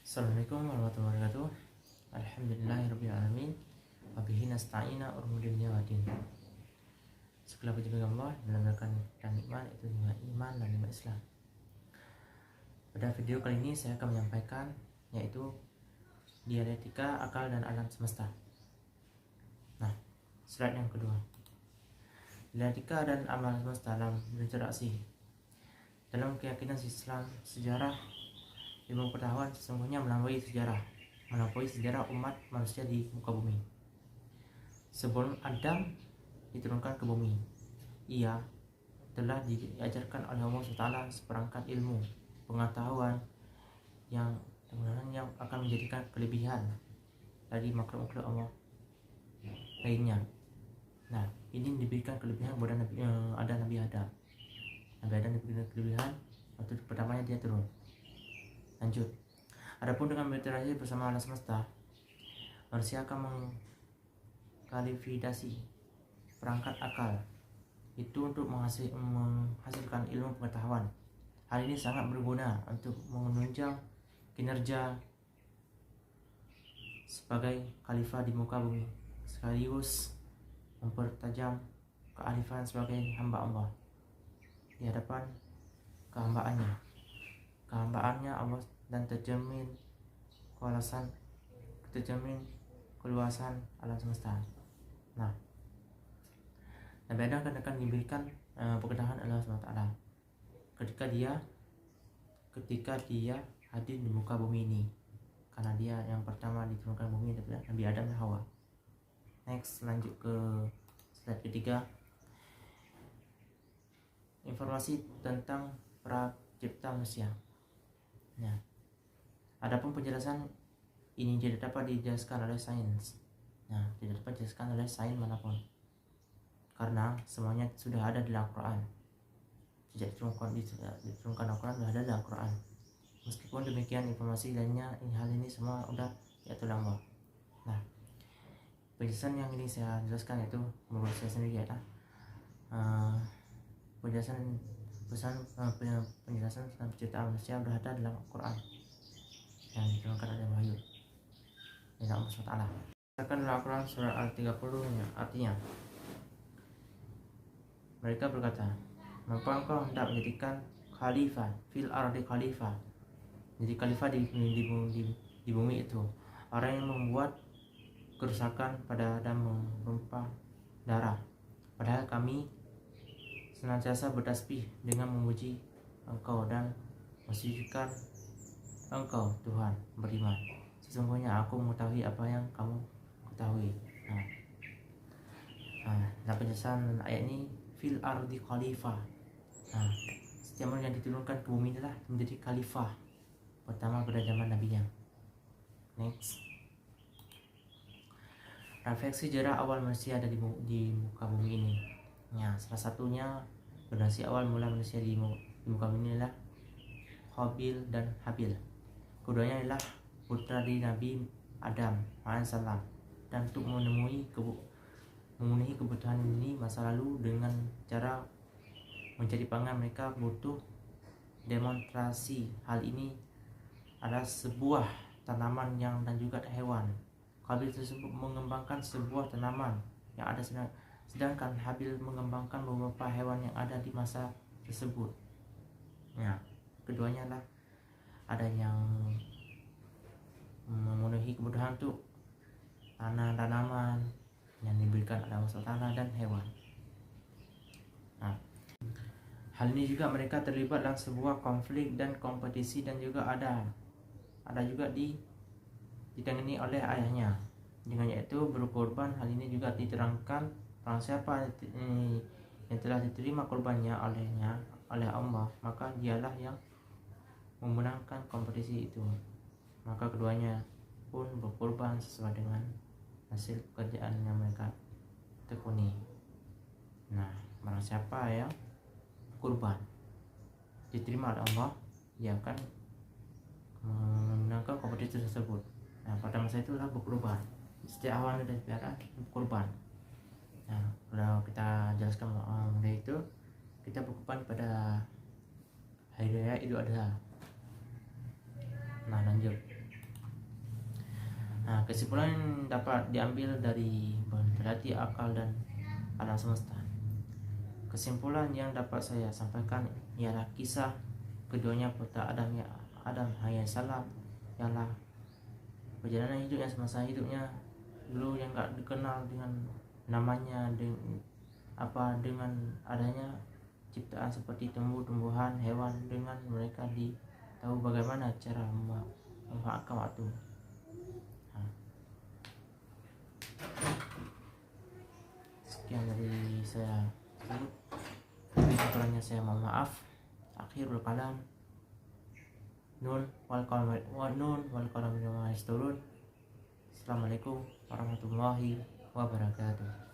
Assalamualaikum warahmatullahi wabarakatuh. Alhamdulillahirrabbilalamin. Wabihi nasta'ina umur dunia wa din. Segala puji bagi Allah yang memberikan dan nikmat, itu nikmat iman dan nikmat Islam. Pada video kali ini saya akan menyampaikan yaitu dialektika akal dan alam semesta. Nah, slide yang kedua. Dialektika dan alam semesta dalam berinteraksi. Dalam keyakinan Islam, sejarah ilmu pengetahuan sesungguhnya melampaui sejarah umat manusia di muka bumi. Sebelum Adam diturunkan ke bumi, ia telah diajarkan oleh Allah SWT seperangkat ilmu pengetahuan yang akan menjadikan kelebihan dari makhluk-makhluk Allah lainnya. Nah, ini diberikan kelebihan kepada Nabi Adam. Nabi Adam diberikan kelebihan waktu pertamanya dia turun. Lanjut. Adapun dengan berinteraksi bersama alam semesta, manusia akan mengkalifikasi perangkat akal itu untuk menghasilkan ilmu pengetahuan. Hal ini sangat berguna untuk menunjang kinerja sebagai khalifah di muka bumi, sekaligus mempertajam kearifan sebagai hamba Allah di hadapan kehambaannya Allah, dan terjamin keluasan alam semesta. Nah, Nabi Adam akan diberikan pengetahuan Allah SWT ketika dia hadir di muka bumi ini, karena dia yang pertama diturunkan bumi adalah Nabi Adam dan Hawa. Next, lanjut ke slide ketiga. Informasi tentang pencipta manusia. Nah, adapun penjelasan ini tidak dapat dijelaskan oleh sains. Nah, tidak dapat dijelaskan oleh sains manapun, karena semuanya sudah ada di Al-Quran. Sejak diturunkan Al-Quran sudah ada di Al-Quran. Meskipun demikian, informasi lainnya, hal ini semua sudah diatur Allah. Nah, penjelasan yang ini saya jelaskan yaitu menurut saya sendiri adalah penjelasan tentang penciptaan manusia berada dalam Al-Quran yang diturunkan oleh wahyu dari Allah SWT. Akan dalam Al-Quran surah Al-30 artinya, mereka berkata, mengapa engkau hendak menjadikan khalifah fil ardi, khalifah jadi khalifah di bumi itu orang yang membuat kerusakan pada dan menumpah darah, padahal kami senantiasa bertasbih dengan memuji Engkau dan mensucikan Engkau Tuhan beriman. Sesungguhnya aku mengetahui apa yang kamu ketahui. Nah, penjelasan ayat ini fil ardi khalifah. Nah, setiap orang yang diturunkan ke bumi adalah menjadi khalifah pertama pada zaman nabinya. Next. Refleksi sejarah awal manusia ada di muka bumi ini. Ya, salah satunya generasi awal mula manusia di muka bumi adalah Qabil dan Habil. Keduanya adalah putra dari Nabi Adam AS, dan untuk memenuhi kebutuhan ini masa lalu dengan cara mencari pangan, mereka butuh demonstrasi. Hal ini adalah sebuah tanaman dan juga hewan. Qabil tersebut mengembangkan sebuah tanaman yang ada, sedangkan Habil mengembangkan beberapa hewan yang ada di masa tersebut. Ya, keduanya adalah ada yang memenuhi kebutuhan untuk tanaman yang diberikan oleh Allah SWT dan hewan. Nah, hal ini juga mereka terlibat dalam sebuah konflik dan kompetisi, dan juga ada juga ditangani oleh ayahnya dengan yaitu berkorban. Hal ini juga diterangkan orang siapa yang telah diterima korbannya oleh Allah, maka dialah yang memenangkan kompetisi itu. Maka keduanya pun berkorban sesuai dengan hasil pekerjaan yang mereka tekuni. Nah, barang siapa yang kurban diterima oleh Allah, ia akan memenangkan kompetisi tersebut. Nah, pada masa itulah berkorban. Setiap awal dari piara berkorban. Nah, kalau kita jelaskan dari itu, kita berkorban pada hari raya Idul Adha. Nah, lanjut. Nah, kesimpulan yang dapat diambil dari mendekati akal dan alam semesta. Kesimpulan yang dapat saya sampaikan ialah kisah keduanya putra Adam alaihissalam ialah perjalanan hidupnya semasa hidupnya dulu yang gak dikenal dengan namanya dengan adanya ciptaan seperti tumbuh-tumbuhan, hewan, dengan mereka tahu bagaimana cara memanfaatkan waktu. Sekian dari saya. Kurangnya saya mohon maaf. Akhirul kalam. Nun wal qalam minal turun. Assalamualaikum warahmatullahi wabarakatuh.